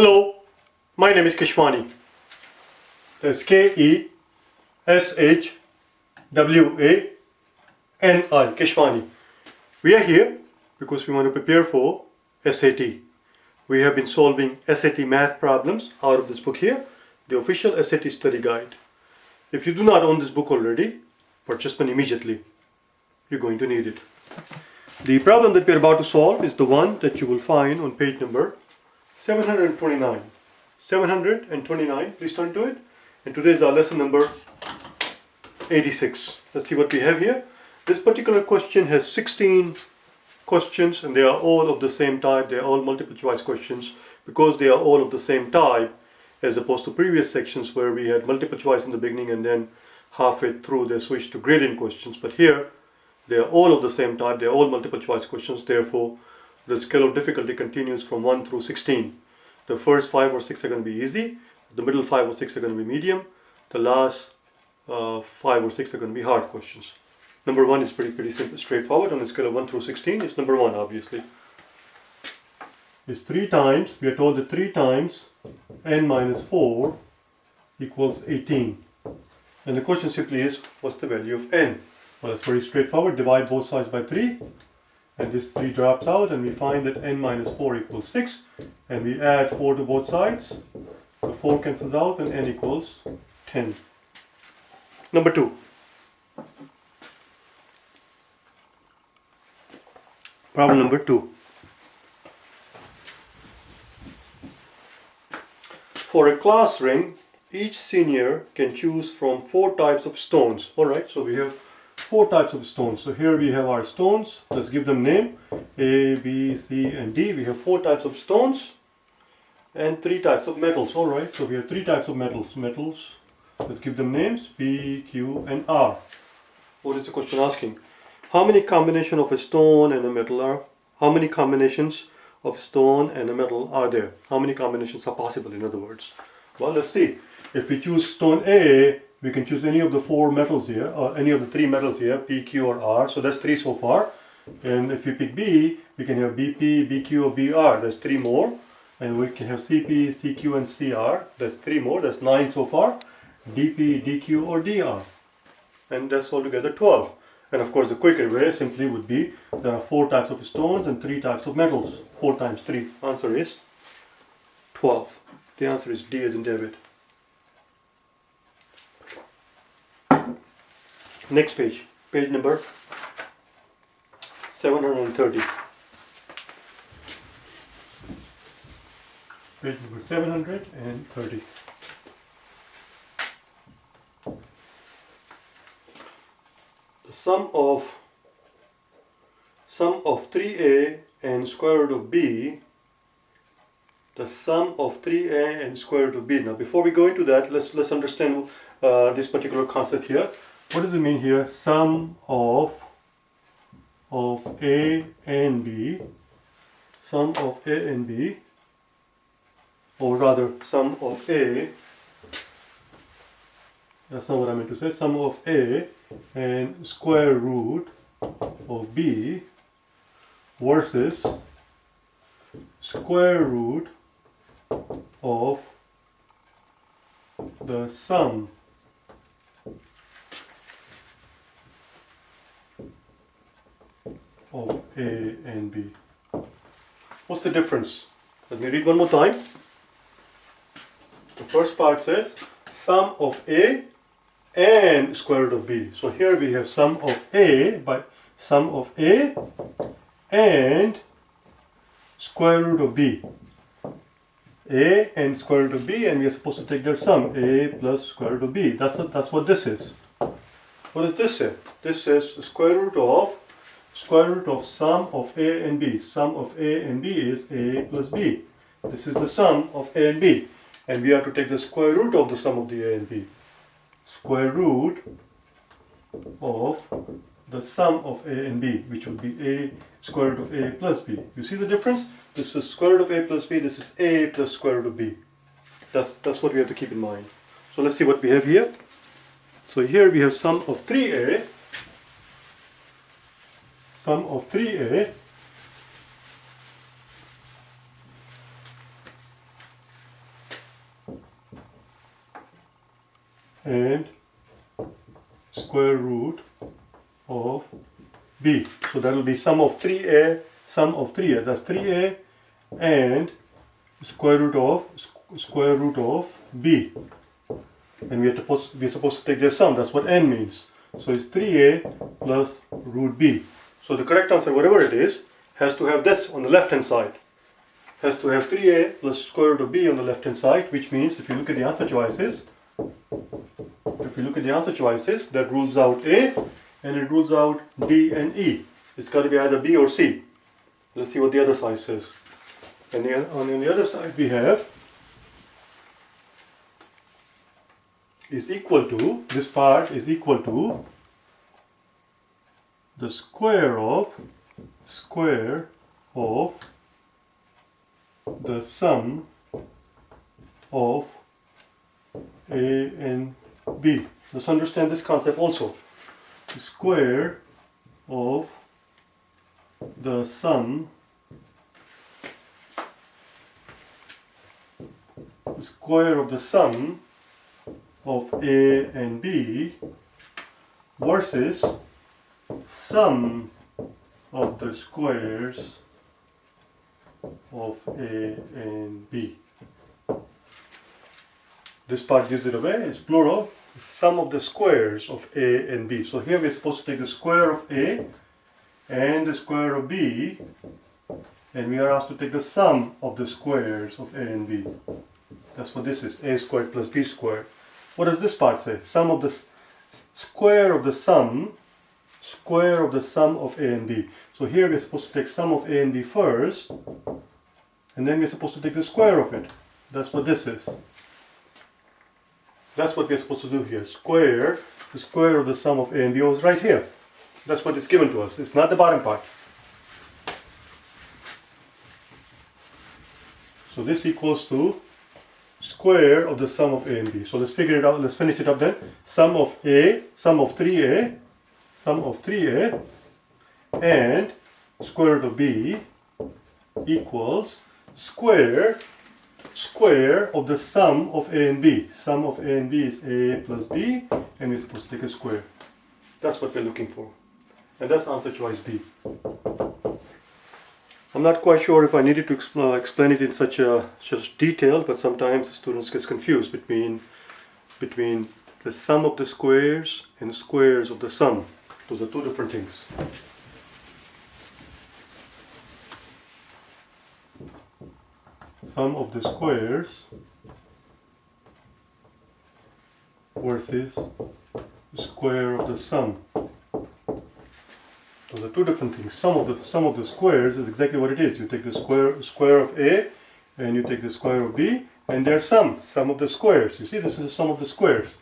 Hello, my name is Keshwani. That's Keshwani, Keshwani. We are here because we want to prepare for SAT. We have been solving SAT math problems out of this book here, the official SAT study guide. If you do not own this book already, purchase one immediately. You're going to need it. The problem that we are about to solve is the one that you will find on page number 729. 729, please turn to it. And today is our lesson number 86. Let's see what we have here. This particular question has 16 questions and they are all of the same type. They are all multiple choice questions because they are all of the same type, as opposed to previous sections where we had multiple choice in the beginning and then halfway through they switched to gradient questions. But here they are all of the same type. They are all multiple choice questions. Therefore, the scale of difficulty continues from 1 through 16. The first 5 or 6 are going to be easy. The middle 5 or 6 are going to be medium. The last 5 or 6 are going to be hard questions. Number 1 is pretty simple, straightforward. On a scale of 1 through 16, it's number 1, obviously. It's 3 times, we are told that 3 times n minus 4 equals 18. And the question simply is, what's the value of n? Well, it's very straightforward. Divide both sides by 3. And this 3 drops out and we find that n minus 4 equals 6. And we add 4 to both sides. The 4 cancels out and n equals 10. Number 2. Problem number 2. For a class ring, each senior can choose from 4 types of stones. Alright, so we have 4 types of stones. So here we have our stones. Let's give them name. A, B, C and D. We have 4 types of stones and 3 types of metals. Alright, so we have 3 types of metals. Let's give them names. P, Q and R. What is the question asking? How many combinations of a stone and a metal are? How many combinations of stone and a metal are there? How many combinations are possible, in other words? Well, let's see. If we choose stone A, we can choose any of the 4 metals here, or any of the 3 metals here, P, Q or R. So that's 3 so far. And if we pick B, we can have BP, BQ or BR. That's 3 more. And we can have CP, CQ and CR. That's 3 more. That's 9 so far. DP, DQ or DR. And that's altogether 12. And of course the quicker way simply would be, there are 4 types of stones and 3 types of metals. 4 times 3. Answer is 12. The answer is D as in David. Next page. Page number 730. Page number 730. The sum of 3a and square root of b. The sum of 3a and square root of b. Now before we go into that, let's understand this particular concept here. What does it mean here? Sum of a and b. Sum of a and b. Or rather, sum of a. That's not what I meant to say. Sum of a and square root of b versus square root of the sum of a and b. What's the difference? Let me read one more time. The first part says sum of a and square root of b. So here we have sum of a and square root of b. A and square root of b, and we are supposed to take their sum, a plus square root of b. That's what this is. What does this say? This says the square root of sum of a and b. Sum of a and b is a plus b. This is the sum of a and b. And we are to take the square root of the sum of the a and b. Square root of the sum of a and b, which would be a square root of a plus b. You see the difference? This is square root of a plus b. This is a plus square root of b. That's what we have to keep in mind. So let's see what we have here. So here we have sum of 3a. Sum of 3a and square root of b. So that will be sum of 3a, that's 3a and square root of b. And we're supposed to take their sum. That's what n means. So it's 3a plus root b. So the correct answer, whatever it is, has to have this on the left hand side. Has to have 3a plus square root of b on the left hand side, which means if you look at the answer choices, that rules out a and it rules out d and e. It's got to be either b or c. Let's see what the other side says. And on the other side we have is equal to, this part is equal to the square of the sum of a and b. Let's understand this concept also. The square of the sum of a and b versus sum of the squares of a and b. This part gives it away, it's plural. Sum of the squares of a and b. So here we're supposed to take the square of a and the square of b, and we are asked to take the sum of the squares of a and b. That's what this is, a squared plus b squared. What does this part say? Sum of the square of the sum of a and b. So here we're supposed to take sum of a and b first, and then we're supposed to take the square of it. That's what this is. That's what we're supposed to do here. The square of the sum of a and b is right here. That's what is given to us. It's not the bottom part. So this equals to square of the sum of a and b. So let's figure it out. Let's finish it up then. Sum of 3a and square root of b equals square of the sum of a and b. Sum of a and b is a plus b, and we're supposed to take a square. That's what we're looking for. And that's answer choice B. I'm not quite sure if I needed to explain it in such detail, but sometimes the students get confused between the sum of the squares and the squares of the sum. Those are two different things. Sum of the squares versus the square of the sum. Those are two different things. Sum of the squares is exactly what it is. You take the square of a and you take the square of b, and they're sum of the squares. You see, this is the sum of the squares.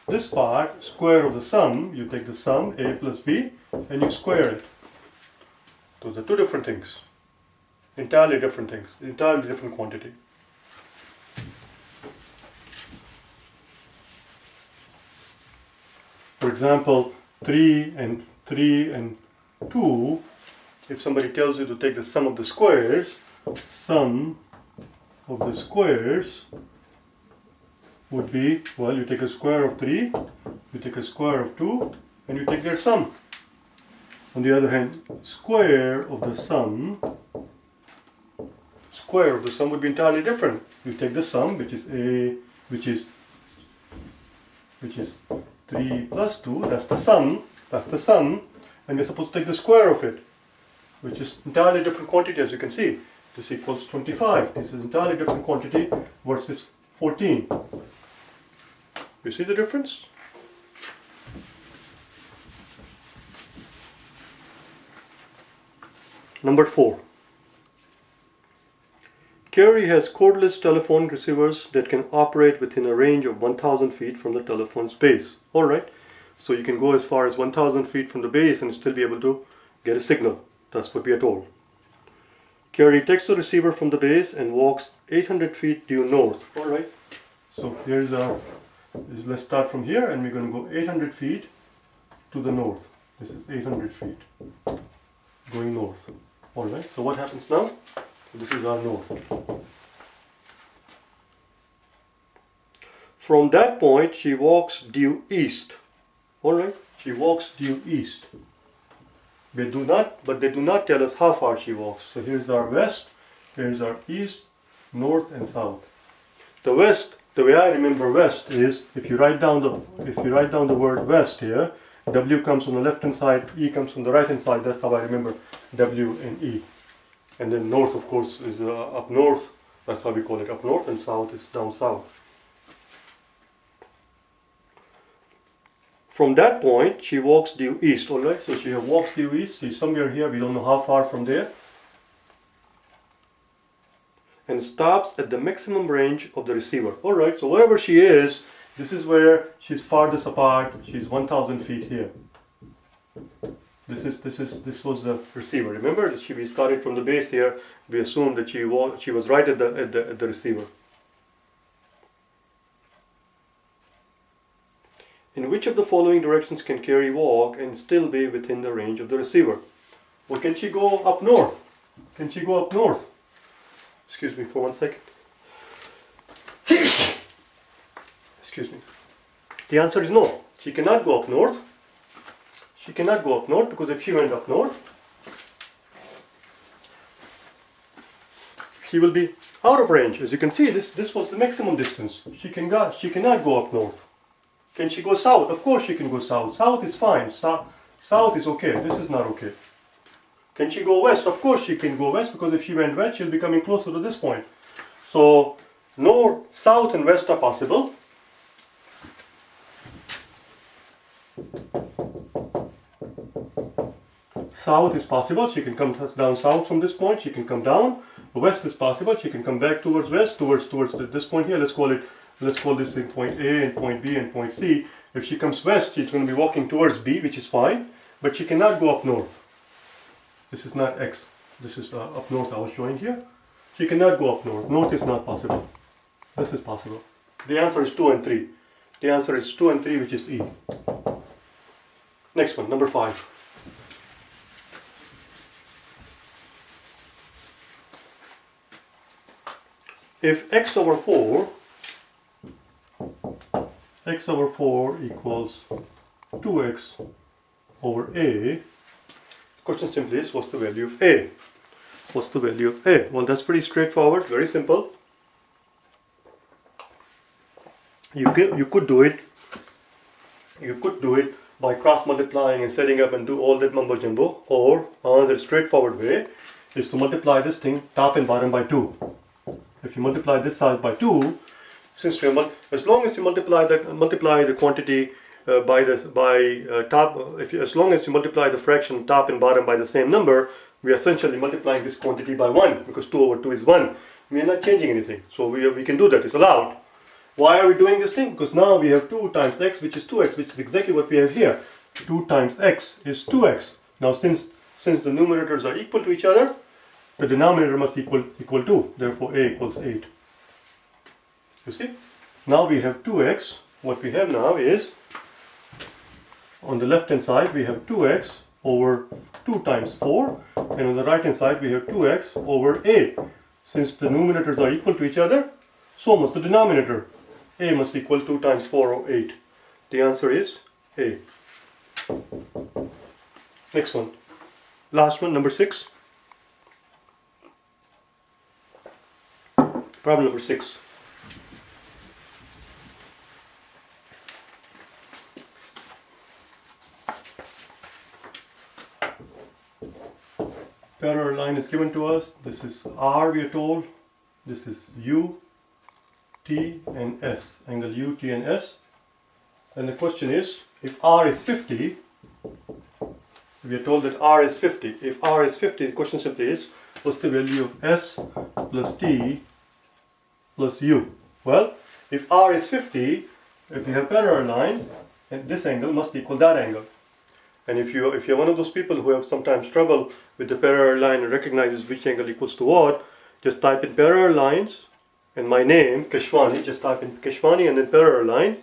This part, square of the sum, you take the sum a plus b and you square it. Those are two different things. Entirely different things. Entirely different quantity. For example, 3 and 2, if somebody tells you to take the sum of the squares would be, well, you take a square of 3, you take a square of 2, and you take their sum. On the other hand, square of the sum would be entirely different. You take the sum, which is 3 plus 2, that's the sum, and you're supposed to take the square of it, which is entirely different quantity, as you can see. This equals 25. This is entirely different quantity versus 14. You see the difference? Number 4. GRE has cordless telephone receivers that can operate within a range of 1,000 feet from the telephone's base. Alright, so you can go as far as 1,000 feet from the base and still be able to get a signal. That's what we are told. GRE takes the receiver from the base and walks 800 feet due north. Alright, so here's our, let's start from here and we're going to go 800 feet to the north. This is 800 feet going north. Alright, so what happens now? This is our north. From that point, she walks due east. Alright, she walks due east. But they do not tell us how far she walks. So here's our west, here's our east, north and south. The west, the way I remember west is, if you write down the word west here, W comes on the left hand side, E comes on the right hand side. That's how I remember W and E. And then north, of course, is up north. That's how we call it, up north, and south is down south. From that point, she walks due east. Alright, so she walks due east. She's somewhere here. We don't know how far from there. And stops at the maximum range of the receiver. Alright, so wherever she is, this is where she's farthest apart. She's 1,000 feet here. This was the receiver. Remember that we started from the base here. We assumed that she was right at the receiver. In which of the following directions can Carrie walk and still be within the range of the receiver? Well, can she go up north? Can she go up north? Excuse me for 1 second. Excuse me. The answer is no. She cannot go up north. She cannot go up north, because if she went up north, she will be out of range. As you can see, this was the maximum distance. She cannot go up north. Can she go south? Of course she can go south. South is fine. South is okay. This is not okay. Can she go west? Of course she can go west, because if she went west, she'll be coming closer to this point. So, north, south and west are possible. South is possible. She can come down south from this point. She can come down. West is possible. She can come back towards west, towards this point here. Let's call this thing point A and point B and point C. If she comes west, she's going to be walking towards B, which is fine, but she cannot go up north. This is not X. This is up north I was showing here. She cannot go up north. North is not possible. This is possible. The answer is 2 and 3. The answer is 2 and 3, which is E. Next one, number 5. If x over 4 equals 2x over a, the question simply is, what's the value of a? What's the value of a? Well, that's pretty straightforward, very simple. You could do it by cross multiplying and setting up and do all that mumbo jumbo, or another straightforward way is to multiply this thing top and bottom by 2. If you multiply this size by 2, since as long as you multiply the quantity as long as you multiply the fraction top and bottom by the same number, we are essentially multiplying this quantity by 1, because 2 over 2 is 1. We are not changing anything, so we can do that. It's allowed. Why are we doing this thing? Because now we have 2 times x, which is 2x, which is exactly what we have here. 2 times x is 2x. Now since the numerators are equal to each other, the denominator must equal 2. Therefore a equals 8. You see? Now we have 2x. What we have now is, on the left hand side we have 2x over 2 times 4, and on the right hand side we have 2x over a. Since the numerators are equal to each other, so must the denominator. A must equal 2 times 4 or 8. The answer is A. Next one. Last one, number 6. Problem number 6. Parallel line is given to us. This is R, we are told. This is U, T and S. Angle U, T and S. And the question is, if R is 50, we are told that R is 50. If R is 50, the question simply is, what's the value of S plus T plus U? Well, if R is 50, if we have parallel lines, and this angle must equal that angle. And if you're one of those people who have sometimes trouble with the parallel line and recognizes which angle equals to what, just type in parallel lines and my name, Keshwani, just type in Keshwani and then parallel lines,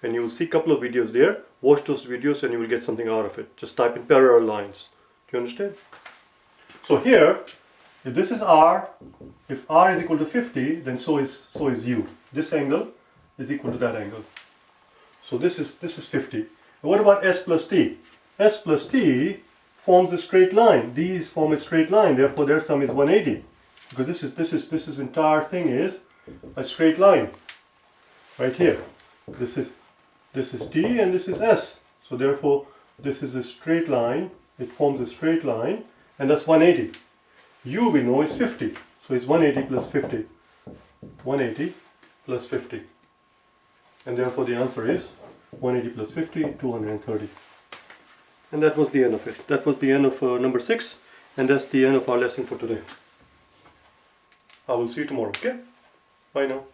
and you will see a couple of videos there. Watch those videos and you will get something out of it. Just type in parallel lines. Do you understand? So here, if this is R, if R is equal to 50, then so is U. This angle is equal to that angle. So this is 50. What about s plus t? S plus t forms a straight line. These form a straight line. Therefore, their sum is 180, because this entire thing is a straight line. Right here, this is t and this is s. So therefore, this is a straight line. It forms a straight line, and that's 180. U we know is 50, so it's 180 plus 50. 180 plus 50, and therefore the answer is 180 plus 50, 230. And that was the end of it. That was the end of number 6, and that's the end of our lesson for today. I will see you tomorrow, okay? Bye now.